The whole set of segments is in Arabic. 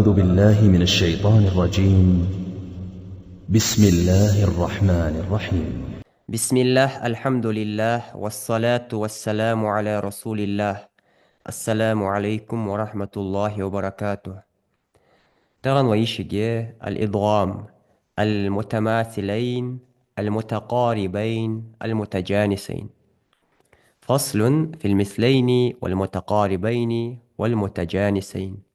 أعوذ بالله من الشيطان الرجيم. بسم الله الرحمن الرحيم. بسم الله الحمد لله والصلاة والسلام على رسول الله. السلام عليكم ورحمة الله وبركاته. تغن ويشجي الإضغام، المتماثلين، المتقاربين، المتجانسين. فصل في المثلين والمتقاربين والمتجانسين.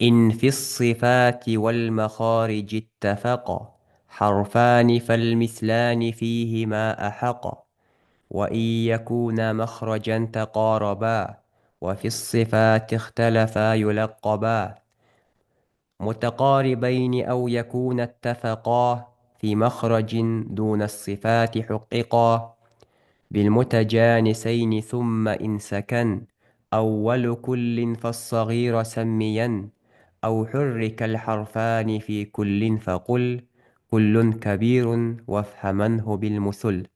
إن في الصفات والمخارج اتفقا حرفان فالمثلان فيهما أحقا، وإن يكونا مخرجا تقاربا وفي الصفات اختلفا يلقبا، متقاربين أو يكون اتفقا في مخرج دون الصفات حققا، بالمتجانسين ثم إن سكن أول كل فالصغير سميا، أو حرك الحرفان في كل فقل كل كبير وافهمنه بالمثل.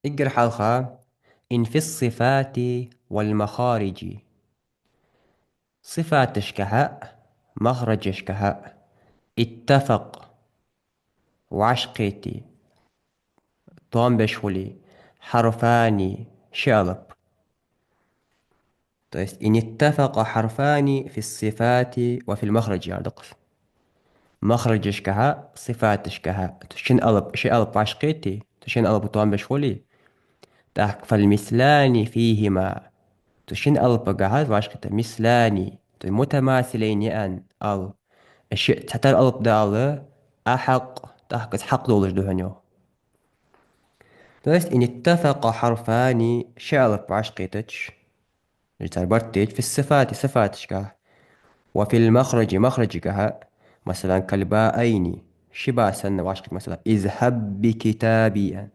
اقرأ حلقة. إن في الصفات والمخارج، صفات اشكها مخرج اشكها اتفق وعشقيتي طوام بشغلي حرفان شالب. طيب إن اتفق حرفان في الصفات وفي المخرج يعني دقس مخرج اشكها صفات اشكها تشين ألب شي ألب عشقيتي تشين ألب طوام بشغلي تحك فالمثلان فيهما تشين ألب قاعد وعشقيتي مثلان متماثلين أن أل الشيء تحت الألب ده أل أحق تحك حق دولش دهنيو. طيب إن اتفق حرفان شي ألب عشقيتش برتج في الصفات صفاتك وفي المخرج مخرجك مثلا كالباءين شبا سن واشقك مثلا اذهب بكتابي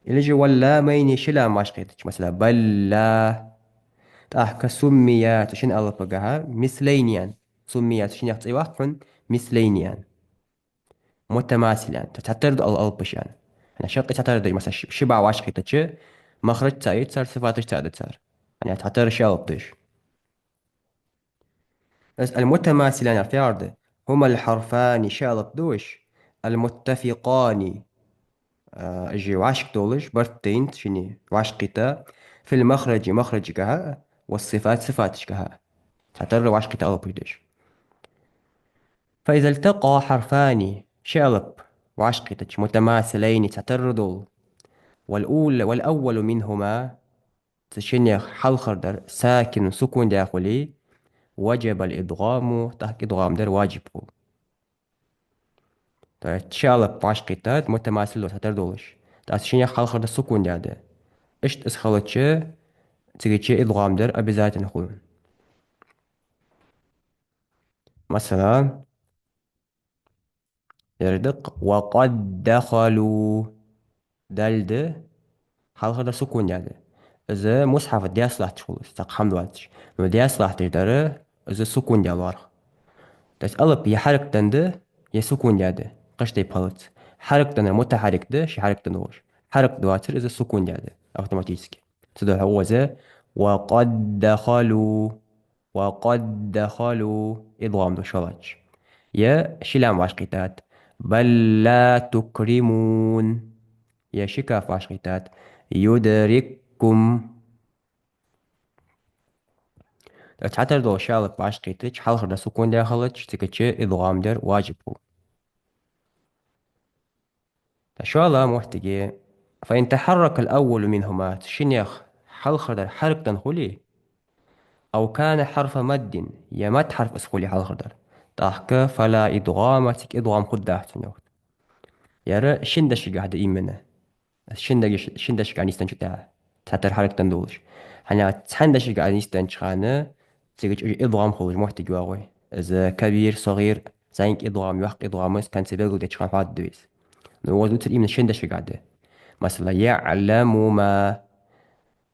اللي جو اللامين شلا ماشقيتك مثلا بل لا تحك سميات شن الله بقها مثلين يعني سميات شن يحطي واحد مثلين يعني متماثلان تتعترض الألبش يعني أنا شرط تعترض مثلا شبع واشقيتك مخرج تايت صار صفاتك تعدد صار يعني تعترض شيء ألبش. بس المتماثلان في عرض هما الحرفان شالط دوش المتفقان اجي واشك دولش برتين شني واشقتا في المخرج مخرجها والصفات صفاتشكها تعتر واشقتا أو بيدش. فإذا التقى حرفان شالب واشقتش متماثلين تعتر دول والأول منهما تشني حلخردر ساكن سكون داخلي وجب الإدغام تحت إدغام در واجب. تشالب عشقيتات متماثل وتتردولش تأسشين خلق ده سكون ده اشت اسخلتش تيجي ادغام در ابيزات نخون مثلا يردق وقد دخلوا دلد خلق ده سكون ده إذا مصحف دي أصلح تخلص تقحم دواتش دي أصلح تقدر إذا سكون ده الورق بس ألب يحرك تنده يسكون ده قش دي بلت حرك تنده متحرك ده شي حرك تنوش حرك دواتر إذا سكون ده أوتوماتيسكي تدو هو ذا وقد دخلوا وقد دخلوا إضغام دو شلج يا شلام عشقيتات بل لا تكرمون يا شكاف عشقيتات يدرككم تعتر دو شالك بعشقيتك حلقة دا سكون داخلك تكتش إضغام در واجب. شوالا محتاجة فإن تحرك الأول منهما تشنيخ حلخدر حرك تنخلي أو كان حرف مد يمد حرف اسخلي حلخدر تحك فلا إدغام تك إدغام خداه تنوت يرى شندش قاعد إيمنا شندش قاعد يستنش تاع تحتر حرك تندولش حنا تحندش قاعد يستنش خانة تيجي إدغام خروج محتاج واغوي إذا كبير صغير زينك إدغام يحق إدغام كان سبيل دي تشخان فات دويس هو دوت الإيمن شندش قاعدة مثلا يعلم ما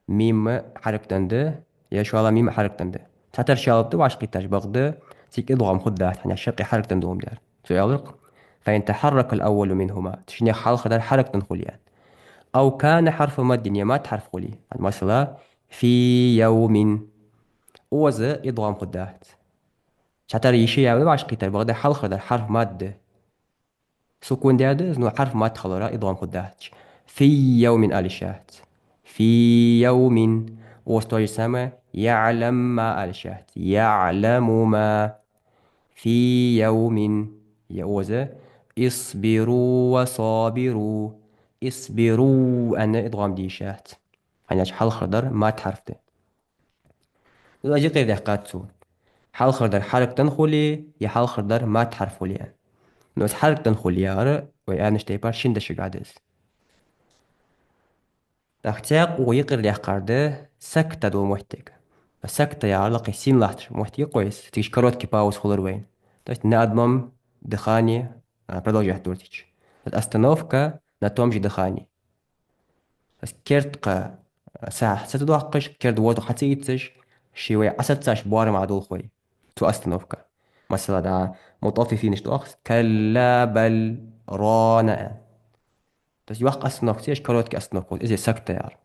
ميم حرك تنده يا شوالا ميم حرك تنده تاتر شالبتو واش قيتاش بغده تيك ادغام خد داحت يعني الشقي حرك تندوم دار سو يالق فإن تحرك الأول منهما تشني حال خدر حرك تنخل يعني أو كان حرف مد يمات حرف قولي مثلا في يوم وز إضغام قدات شاتر يشي يا باش قيتر بغدا حل خدر حرف مادة سكون دياد نو حرف ماد خلرا إضغام قدات في يوم الشات في يوم وستوي سما يعلم ما الشات يعلم ما في يوم يوز اصبروا وصابروا اصبروا أنا إضغام دي شات أنا حل خضر ما تحرفته إذا جيت إذا قاتو حل خضر حرك تنخلي يا حل خضر ما تحرفولي يعني نوز حرك تنخلي يا ر ويانا شتيبار شند شقادس تختاق ويقر لي قارده سكتة دو محتاج السكتة يا لقي سين لاحتر محتاج كويس تيجي كروت كي باوس خضر وين تاش نادمم دخاني продолжай دورتيج الأستنوفكا ناتومجي دخاني بس كيرت قا ساعة ستدوقش كيرت ووتو حتيتش شوي عساتش بوار مع دول خوي تو أستنوفكا مثلا دا مطففين اشتوخس كلا بل رانا بس يوق أستنوف تيش كروت كي أستنوف إذا سكتة يار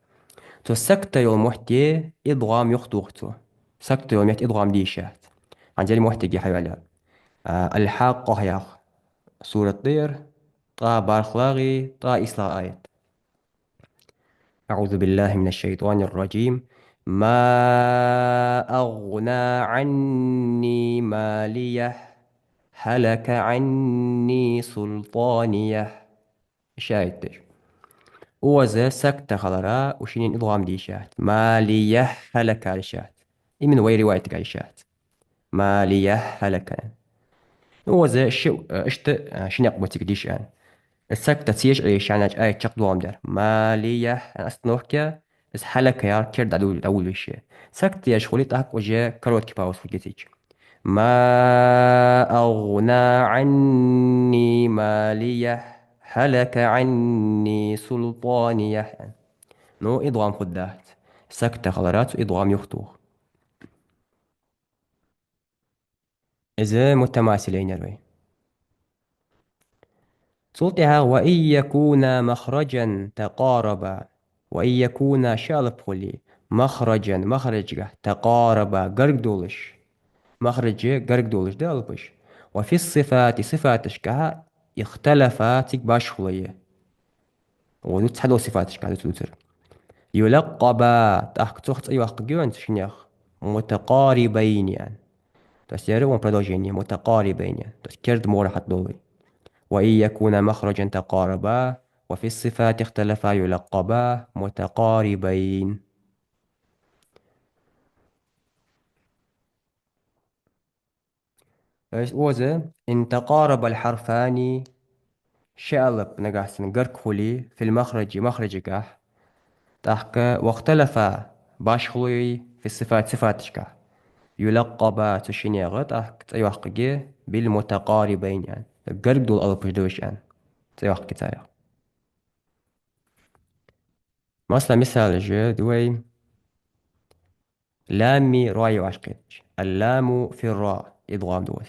تو السكتة يوم محتي إضغام يخطوختو سكتة يوم يحت إضغام ديشات عن جالي محتي حيوالي الحاقة يا سورة طير طا بارخلاغي طا إصلاء آيات أعوذ بالله من الشيطان الرجيم ما أغنى عني ماليه هلك عني سلطانيه شايد وزا سكتة خضراء وشينين إضغام دي شات ماليه هلك على شات من وي روايتك على شات ماليه هلك وزا شو اشت شنق بوتك ديش يعني السكتة تسيش عيش يعني أي تشق دوام در مالية أنا أستنوكيا بس حالك يا كيرد أول شيء سكتة يا شغلي تاك وجه كروت كيباوس في جيتيج ما أغنى عني مالية هلك عني سلطانية نو إضغام خدات سكتة خضرات إضغام يخطوه إذا متماثلين يروي صوتها وإن يكون مخرجا تقاربا وإن يكون شالب خلي مخرجا مخرج تقاربا قرق دولش مخرج قرق دولش دالبش وفي الصفات صفاتش كها اختلفا تكباش خلية ودو تحدو صفاتش كها توتر يلقبا تحك تخت أيوة قجون تشنيخ متقاربين يعني تسيرو ومبردوجين متقاربين يعني تسكرد مورا حد دولي وإن يكون مخرجا تقاربا وفي الصفات اختلفا يلقبا متقاربين وزا إن تقارب الحرفان شالب نقاس نقرك خلي في المخرج مخرج كح تحك واختلفا باشخلي في الصفات صفاتك يلقبا تشيني غط تحك تيوحق بالمتقاربين يعني قرق دول ألبش دوش يعني تيوحق تايا مثال جو دوي لامي راي وعشقيتش اللام في الراء إضغام دوس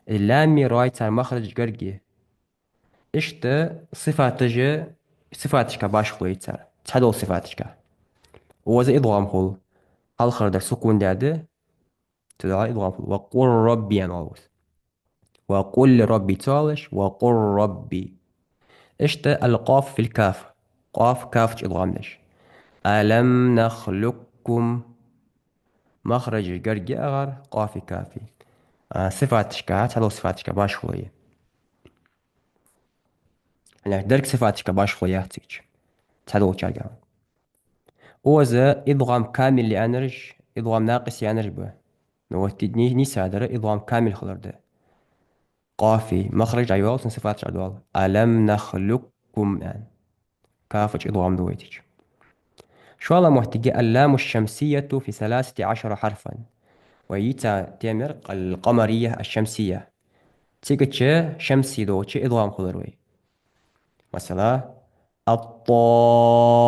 اللامي راي تاع مخرج قرقي إشت صفاتج صفاتك باش خوي تاع تحدو صفاتك وزا إضغام خل الخر در سكون داده تدعى إضغام خل وقل ربي أنوس وقل ربي تالش وقل ربي إشت القاف في الكاف قاف كاف إضغام دش ألم نخلقكم مخرج قرقي أغر قافي كافي صفاتك هلو صفاتك باش خوية يعني درك صفاتك باش خوياتك تهلو تشارجا وزا إضغام كامل لأنرج إضغام ناقص يأنرج به نو تدني نسادر إضغام كامل خلر ده قافي مخرج عيوال صفات عدوال ألم نخلقكم يعني كافج إضغام دويتك شو الله محتاجة اللام الشمسية في 13 حرفا ويتا تمر القمرية الشمسية تيجتش شمسي دوتش إضغام خلروي مثلا الطامة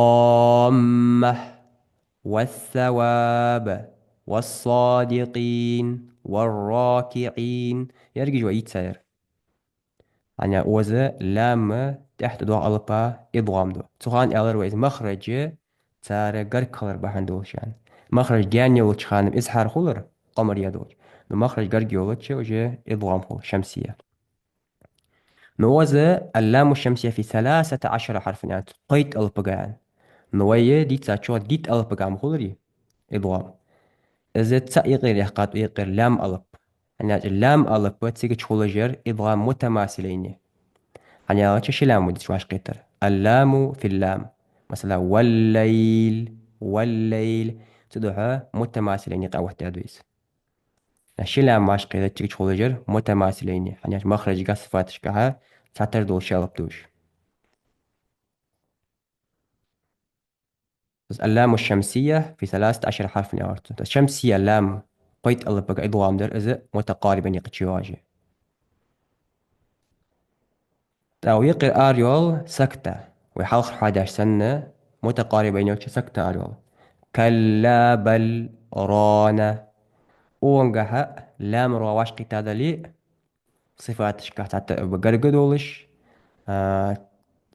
والثواب والصادقين والراكعين يرجع ويت سير أنا وزا لام تحت دو ألبا إضغام دو تخان ألر ويز مخرج تارة غير كلر بهندوش يعني مخرج جاني وتشخان إزحار خلر قمر يدوش نو مخرج غير جيولتش وجه إضغام خلر شمسية نوزة اللام الشمسية في 13 حرف يعني قيد ألبا نوية دي تاتشوت ديت ألبا خلري إضغام إذا تسا يغير يحقات ويغير لام ألب يعني اللام ألب تسيق تشخولجر إضغام متماثلين يعني تشي لام ودي شواش قيتر اللام في اللام مثلا والليل والليل تدوها متماثلين يقع وحدة دويس الشي لام ماش قيتر تسيق تشخولجر متماثلين يعني مخرج قا صفاتش قاها تعتر دول شالب دوش بس اللام الشمسية في 13 حرف نيارت الشمسية لام قيت ألب بقى إضغام در إذا متقاربا يقتشي واجه أو يقرأ آريول سكتة ويحلق 11 سنة متقاربين يوتش سكتة آريول كلا بل رانا وانجها لام رواش قتادة لي صفاتش كهت بقرقدولش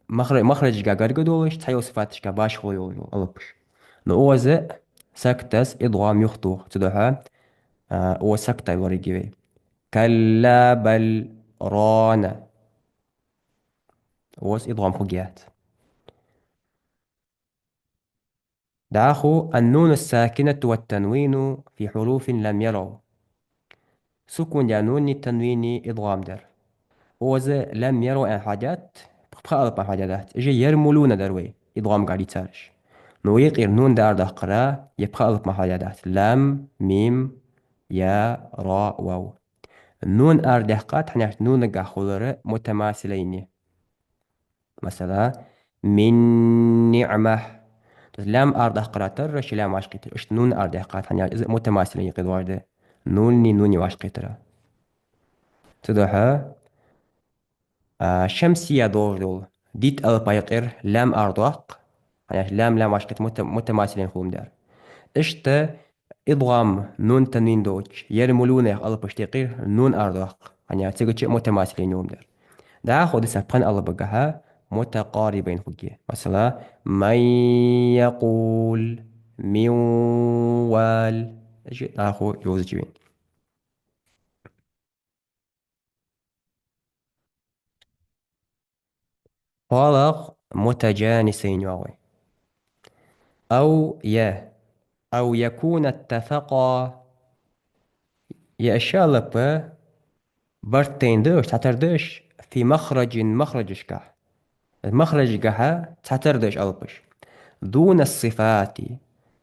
مخرج قرقدولش تحيو صفاتش كباش خويو ألبش نوزع سكتس إضغام يخطو تدوها وسكتة يوريجي كلا بل رانا وس إضغام خجيات داخو النون الساكنة والتنوين في حروف لم يروا سكون يا نون التنوين إضغام در وز لم يروا أن حاجات بخبخ ألبا حاجات إجي يرملون دروي إضغام قاعد يتسارش نو يقير نون دار ده قرا يبخ ألبا حاجات لام ميم يا را واو النون أر ده قات حنيش نون قا خلر متماثلين مثلا من نعمة لام أرده قراتر رش لام واش قيتر اش نون أرده قات يعني إذا متماثلين يقيد وارده نوني نوني واش قيتر تدوها شمسية دور دول ديت ألبا يقير لام أردوق يعني لام لام واش قيت متماثلين خوم دار اشتا إضغام نون تنوين دوش يرملونه ألبا اشتقير نون أردوق يعني تيجي متماثلين يوم دار ده خود سبقان الله بقها متقاربين فوقيه مثلا من يقول من وال اجي اخو يوز جوين خلق متجانسين يواوي او يا او يكون اتفقا يا اشياء لبا برتين دوش تعتردش في مخرجش كه المخرج كه تعتردش البش دون الصفات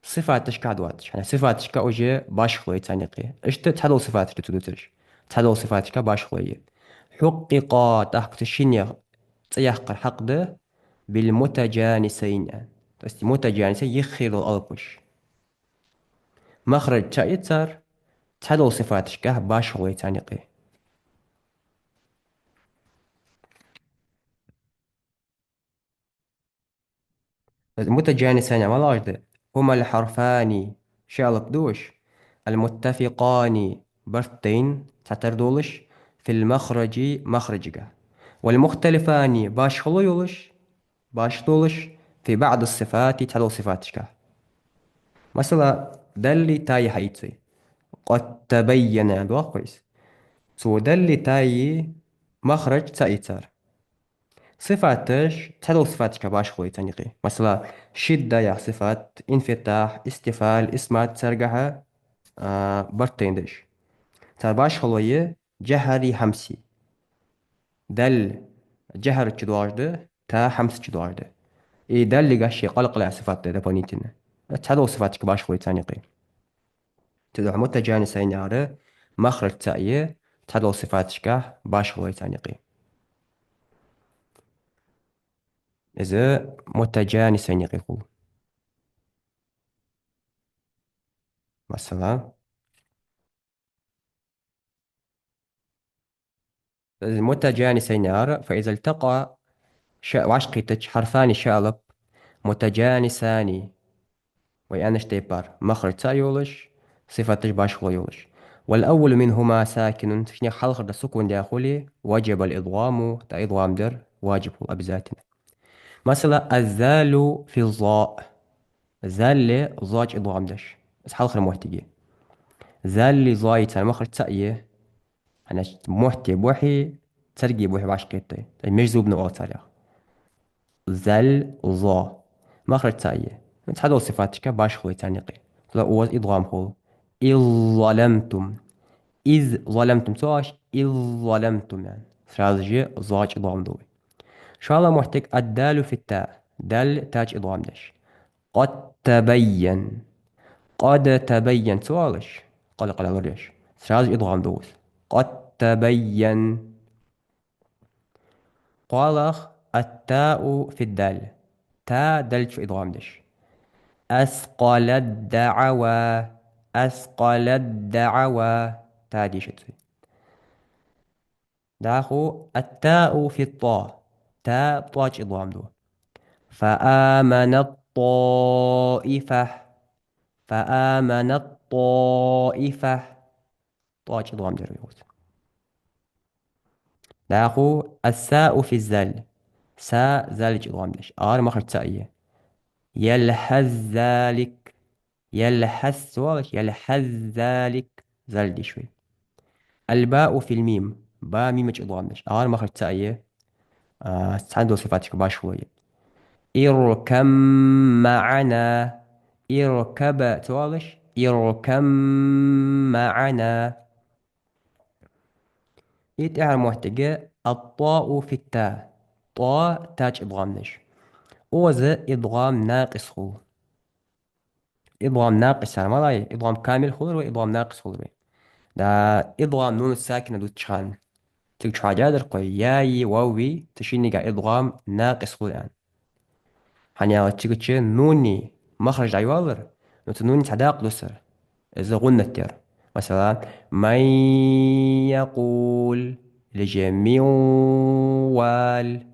صفات تشكع دواتش يعني صفات تشكع وجه باش خوي تانيقي ايش تحلو صفات تدوتش تحلو صفات تشكع باش خوي حقق تحق تشينيا تيحقر حق ده بالمتجانسين بس متجانسين يخير الألبش مخرج تايتر تحلو صفات تشكع باش خوي تانيقي المتجانسان ما لاجده هما الحرفان شالب دوش المتفقان برتين تعتردولش في المخرج مخرجك والمختلفان باش طولش في بعض الصفات تلو صفاتك مثلا دلي تاي حيتي قد تبين دوا كويس سو دلي تاي مخرج تايتر صفاتش تلو صفاتك باش خوي تنقي مثلا شدة يا صفات انفتاح استفال اسمات ترجعها برتين دش ترباش خلوية جهري همسي دل جهر تشدوارده تا همس تشدوارده اي دل اللي قاشي قلق لا صفات ده بونيتنا تحدو صفاتك باش خوي تانيقي تدو متجاني سيناره مخرج تأيي تحدو صفاتك باش خوي تانيقي إذا متجاني سينيقي خو مثلا متجاني سينار فإذا التقى وعشقيتش حرفان شالب متجانسان ويأنا شتيبار مخرج تا يولش صفتش باش خو يولش والأول منهما ساكن تشني حلق دا سكون داخلي وجب الإضغام تا إضغام در واجب هو بذاتنا. مثلا الذال في الظاء، ذال ظاج إضغام دش بس حلقة محتاجة. ذال ظاي أنا مخرج سأيه، أنا محتي بوحي ترجي بوحي باش كيتي مش زوب نقاط عليها. ذل ظا مخرج سأيه تحدو صفاتك باش خوي تانيقي. لا هو إضغام هو. إذ ظلمتم، إذ ظلمتم سواش إذ ظلمتم يعني سرازجي ظاج إضغام دوي. شاء الله محتاج الدال في التاء، دال تاج إضغام دش. قد تبين، قد تبين سوالش قلق على وريش سراج إضغام دوس. قد تبين. قالخ التاء في الدال، تاء دلت في إضغام دش. أثقل الدعوى، أثقل الدعوى تاء دي شتوي. داخو التاء في الطاء، تاء طاج إضغام دو. فآمنت طائفة، فآمنت طائفة طاج إضغام درويوت. داخو الساء في الزل، ساء ذلك إضغام دش آر مخرج سائية. يلحظ ذلك، يلحظ سوالك يلحظ ذلك زل دي شوي. الباء في الميم، باء ميمج إضغام دش آر مخرج سائية. عنده صفاتك باش شوية. اركم معنا، اركب سوالش اركم معنا. يتعر محتاجة الطاء في التاء، طاء تاج إضغام نش. وز إضغام ناقص خو، إضغام ناقص يعني ما راي إضغام كامل خضر وإضغام ناقص خضر. دا إضغام نون الساكنة دو تشخان تلك حاجة درقي ياي واوي تشيني قا إضغام ناقص خضر يعني. هنيا تشيكتش نوني مخرج عيوالر نوت نوني تحداق دوسر إذا غنى التير. مثلا من يقول لجميع وال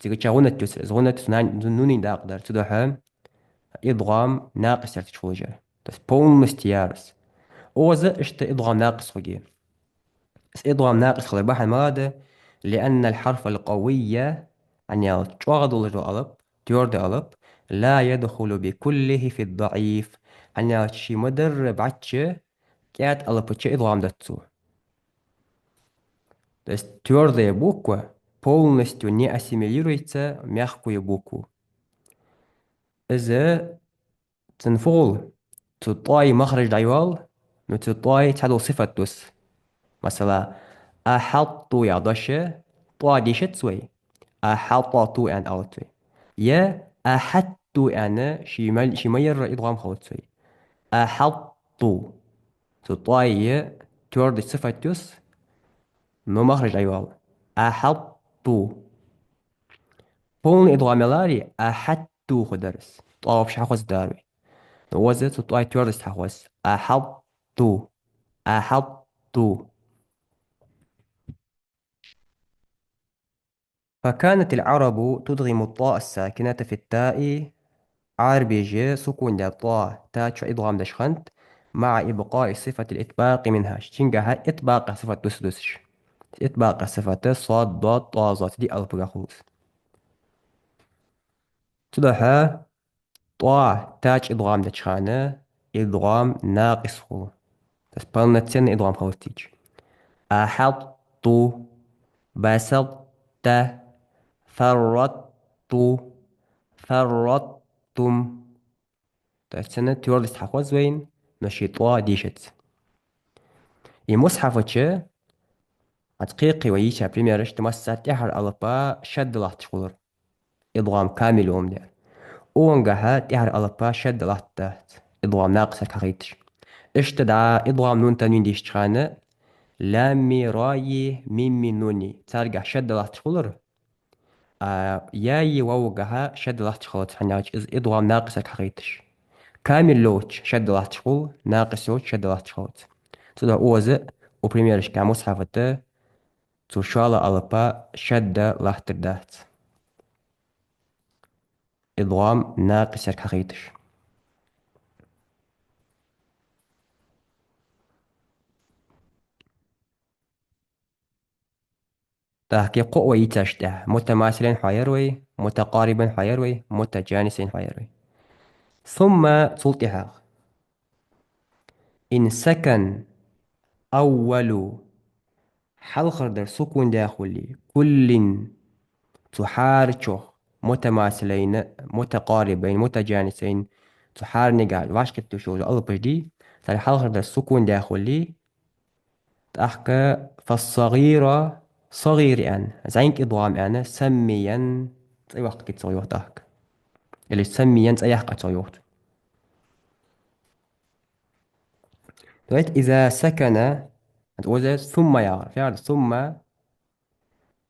تيجي غنى التوسر إذا غنى نوني دا أقدر تدوحهم إضغام ناقص يرتشفوجر. Das بومستيارس أوزا إشت إضغام ناقص فوجي. بس إضغام ناقص خلي بحر مادة لأن الحرف القوية أن يتشغل الألب تيورد ألب لا يدخل بكله في الضعيف. أن يشي مدرب عتش كات ألب تش إضغام دتسو. Das تيورد بوكو полностью не ассимилируется мягкую букву. إذا تنفول تطاي مخرج عيوال نتطاي تحدو صفة دوس. مثلا أحط يا ضشة طا دي شتسوي أحطت أن أوتوي. يا أحدت أنا شمال إضغام خوتسوي. أحط تطاي تورد صفة دوس نو مخرج عيوال. أحط بون إضغام لاري أحدت خدرس طاوب شحوز داري وزت تطاي تورد حوز. أحط، أحط. فكانت العرب تدغم الطاء الساكنة في التاء عربيجي سكون الطاء تاج إضغام دشخنت مع إبقاء صفة الإطباق منها شنجها إطباق صفة دسدسش. إطباق صفة صاد ضاد طا ظات دي ألبغا خلص. تدها طاء تاج إضغام دشخانة إضغام ناقص خلص. بس بالنتين إضغام خلص تيج. أحط بسطت فرطت فرطتم. تأسنا تورلس حقوز وين نشيطوا ديشت. يمصحف تش أتقيقي ويشا بريميرش تمسات تحر ألبا شد لحت شغلر إضغام كامل ومدير. وانجها تحر ألبا شد لحت تحت إضغام ناقصة كغيتش. اشتدع إضغام نون تنوين ديش تخانة لامي راي ميمي نوني تارجع شد لحت شغلر. ياي ووجها شد لحت شغلت حناج إضغام ناقصة كغيتش. كامل لوتش شد لحت شغل ناقص لوتش شد لحت شغلت. تدا أوزق وبريميرش كمصحف التا تشالا ألبا شد لحت الدهت إضغام ناقص كغيتش. تحكي قوة يتشته متماثلين حيروي متقاربين حيروي متجانسين حيروي. ثم تلتها إن سكن أول حلقة در سكون داخلي كل تحارشه متماثلين متقاربين متجانسين تحار نقال واش كتو شو الألبش دي تالي حلقة در سكون داخلي تحكى فالصغيرة صغير أن زينك إضوام أنا سميا أي وقت كتسوي وقت تحكى اللي سميا أي حق تسوي وقت. دلوقتي إذا سكن هتقول ثم يعرف يعني ثم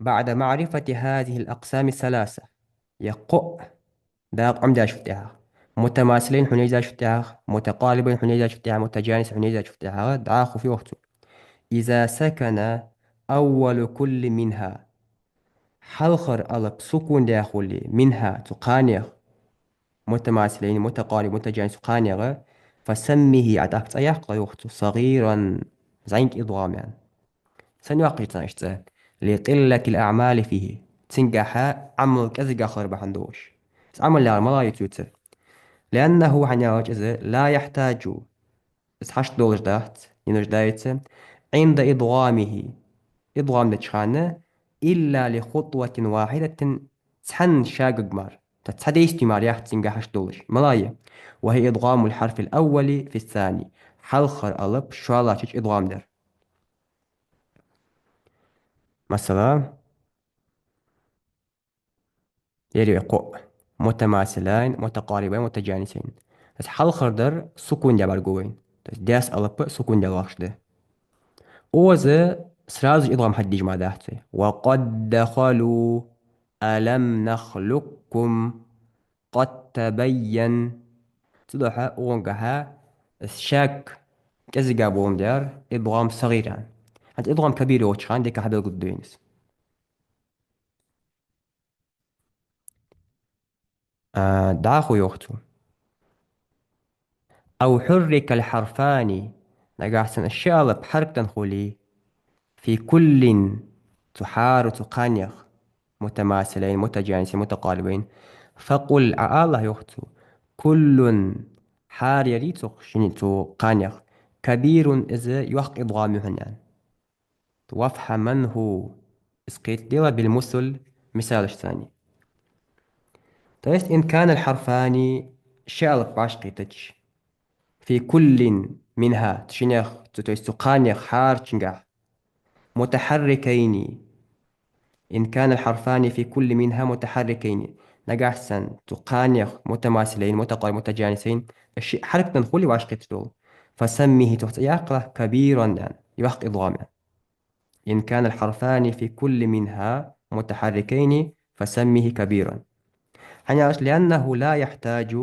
بعد معرفة هذه الأقسام الثلاثة يقؤ داق عمدا شفتها متماثلين حنيجا شفتها متقاربين حنيجا شفتها متجانس حنيجا شفتها دعاخو في وقته. إذا سكن أول كل منها حلخر ألب سكون داخلي منها تقانيغ متماثلين متقارب متجانس تقانيغ فسميه عداك أياق وقته صغيرا زينك إضغام يعني سنواقع تناشته لقلة الأعمال فيه تنجح عمل كذا آخر بحندوش عمل لا ما يتوتر لأنه حنياج إذا لا يحتاج إسحاش دولج داهت ينوش دايته عند إضغامه إضغام دتشخانة إلا لخطوة واحدة تحن شاقق مار تتحدى استمار ياح تنجحش دولج ملاية وهي إضغام الحرف الأول في الثاني حلخر ألب شوالا تش إضغام در مثلا يريقو متماثلين متقاربين متجانسين بس حلخر در سكون جبر جوين داس ألب سكون جلاش ده وزا سراز إضغام حد يجمع داحته وقد دخلوا ألم نخلقكم قد تبين تضحى أونجها الشاك كذا جابون دار إضغام صغيرا حتى إضغام كبير وشان ديك حدا قدوينس داخو يوختو أو حرك الحرفان نقاحسن الشيء بحرك تنخولي في كل تحار تقانيغ متماثلين متجانسين متقاربين فقل الله يختو كل حار يريتو شنيتو قانيغ كبير إذا يوحق إضغامهن يعني وافحم من هو اسقيت ديلا بالمثل مثال الثاني تيست إن كان الحرفان شالق باشقيتج في كل منها تشنيخ تيست قانيغ حار تشنجح متحركين إن كان الحرفان في كل منها متحركين نجحسن تقانيغ متماثلين متقارب متجانسين الشيء حركة نخولي واشقة دول فسميه تحت يقرأ كبيرا يعني يحق إضغاما. إن كان الحرفان في كل منها متحركين فسميه كبيرا حنياش لأنه لا يحتاج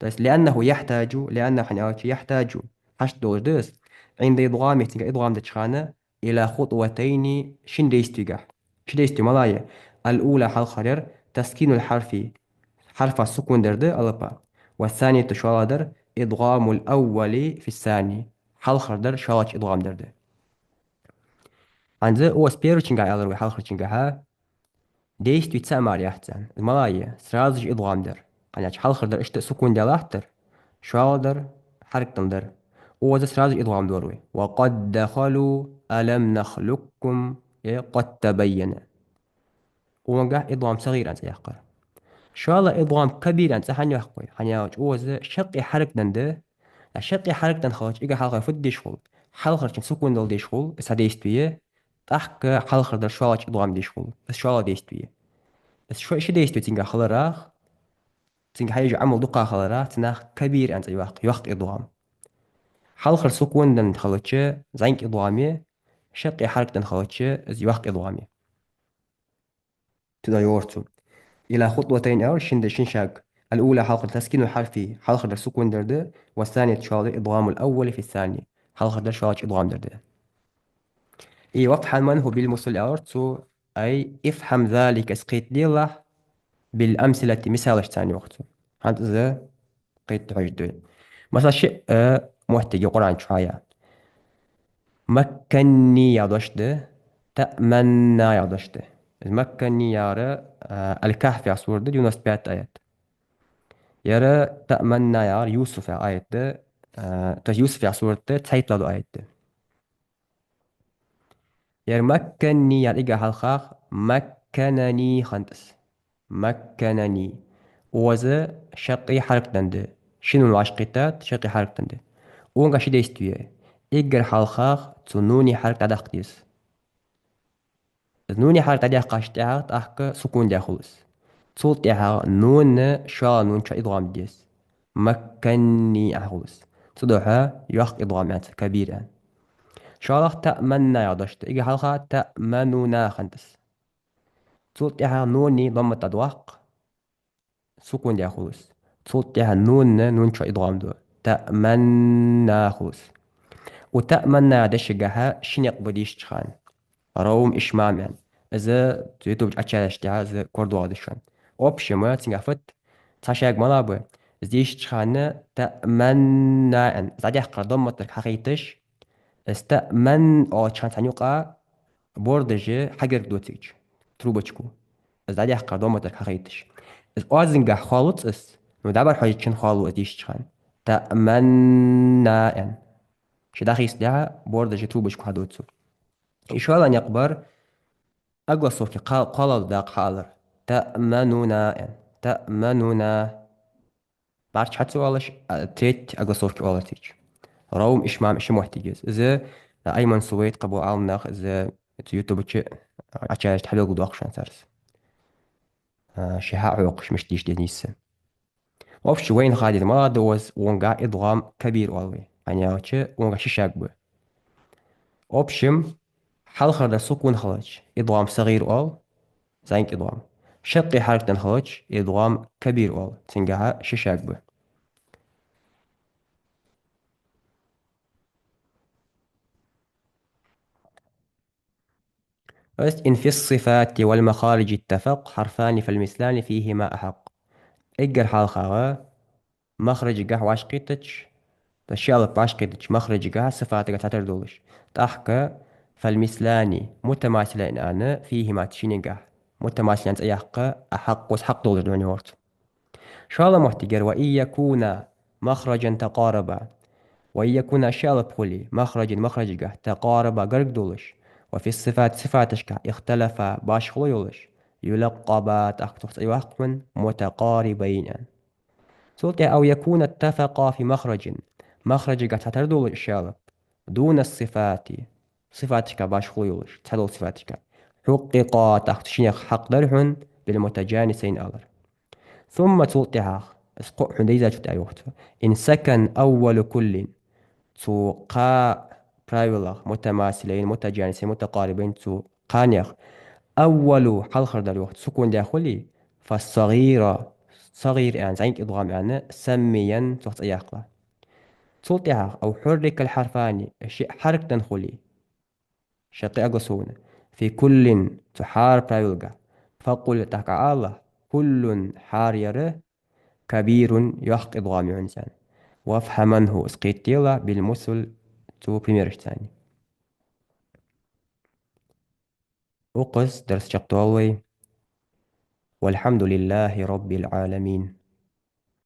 بس لأنه حنياش يحتاج حشد دوردس عند إضغامه تنك إضغام دتشخانة إلى خطوتين شن ديستيقح شديستي ملايا الأولى حال خرير تسكين الحرف حرف السكون درد ألبا والثانية تشوالدر إضغام الأول في الثاني حال خردر شواج إضغام درد عند هو سبيرو تشنقع ألروي حال خرد تشنقعها ديستي تسامر يحتن الملايا سرازج إضغام در يعني حال خردر اشت سكون دلاحتر شوالدر حرك تندر وذا سرازج إضغام دوروي وقد دخلوا ألم نخلقكم قد تبين ونقع إضغام صغير أنت يحقر شو الله إضغام كبير أنت حن يحقر حن يوج وذا شقي حرك دنده الشقي حرك دن خرج إيجا حلقة فد ديشخول حلقة كن سكون دل ديشخول بس هديستوية تحك حلقة در شو الله إضغام ديشخول بس شو الله ديستوية بس شو إيش ديستوية تنقع خلراخ تنقع حيجي عمل دقة خلراخ تناخ كبير أنت يوق إضغام حلقة سكون دن خلتش زينك إضغامية شقي حرك دن خلتش يوق إضغامية تدا يورتو إلى خطوتين أو شنشاق الأولى حلقة تسكين الحرف حلقة السكون درده والثانية تشالي إضغام الأول في الثاني حلقة شالج إضغام درده إي وافهم من هو بالمثل أورتو أي افهم ذلك اسقيت ديله بالأمثلة مثال ثاني وقته هذا قيت عجدوي مثلا شيء محتاج قرآن شوية مكني يا دوشده تأمنى يعضشته. مكني يارا الكهف يا سورة 95 آيات. يرى تأمنى يار يوسف يا آيات ده. يوسف يا سورة تسعيت لدو آيات ده. ير مكني يار إيجا حلقاق مكنني خندس. مكنني وزا شقي حرق دنده. شنو العشقيتات شقي حرق دنده. وانغا شي ديستوية إيجا حلقاق تنوني حرق تدق ديس. نوني حرق تدق قاشتها تحك سكون دي خلص. صوت إها نون شا نون شا إضغام ديس. مكني أخلص. صدوحة يخ إضغام يعني كبير يعني. شالخ تأمنى يا دشت إيجا حلقة تأمننا خنتس. صوت إها نوني ضم تدوق سكون دي خلص. صوت إها نون شا إضغام دو تأمنى خلص. وتأمنى دش جها شنيق بديش تخان روم إشمام يعني. إذا تيتوب أتشالش تها إذا كردوا دشان أوبشن تنقفت تشاق منابه زيش تخانة تأمنى يعني زادي حق ضمت حقيقتش استأمن أو تشان تنيقا بوردجي حجر دوتيج تروبتشكو زادي حق ضمت حقيقتش إذ أوزنجا خالص إس ندابر حاجتشن خالو أديش تخان تأمنى يعني شداخي سلاها بوردجي تروبتشكو هدوتسو إن شاء الله يقبر أقوى صوفي قال داق حاضر تأمننا يعني تأمننا بعرفش حتى والله تيت أقوى صوفي والله تيج روم إشمام إشم محتجز إذا أيمن سويت قبو عالناخ إذا يوتيوب تشي عشان تحلو قدو أخشان سارس شهاء عوقش مش تيش دينيسة وفش وين خالي ما دوز وونقع إضغام كبير والله يعني وشي وونقع ششاق بو أوبشم حلقة دا سكون خلاج إضغام صغير أول زينك إضغام شقي حركة خلاج إضغام كبير أول تنقعها ششاق بو بس إن في الصفات والمخارج اتفق حرفان فالمثلان فيهما أحق إجر حلقة مخرج قه واشقيتش تشيال باشقيتش مخرج قه صفات تعتر دولش تحكى فالمثلان متماثلين أنا فيهما تشيني قه متماثلين أيحق أحق وسحق دولش دوني ورت شاء الله محتجر وإن يكون مخرجا تقاربا وإن يكون أشياء بخلي مخرج تقاربا قرق دولش وفي الصفات صفاتش اختلف باش خلو يولش يلقبا تحت أيوحق من متقاربين سلطة أو يكون اتفقا في مخرج تعترض الإشارة دون الصفات صفاتك باش خيولش تحدو صفاتك حققا تحت شيخ حق درهن بالمتجانسين ألر ثم تلطها اسقو حديزة تأيوت إن سكن أول كل تقا برايولر متماثلين متجانسين متقاربين تقانيخ أول حلخر دلوقت سكون داخلي فالصغيرة صغير يعني زينك إضغام يعني سميا تحت أياقلا تلطيها أو حرك الحرفان الشيء حرك تنخلي شقي أقصون في كل تحار برايولغا فقل تحكى الله كل حار يره كبير يحق إضغام إنسان وافهمنه اسقيتيلا بالمثل تو بريميرش تاني أقص درس شقطوي والحمد لله رب العالمين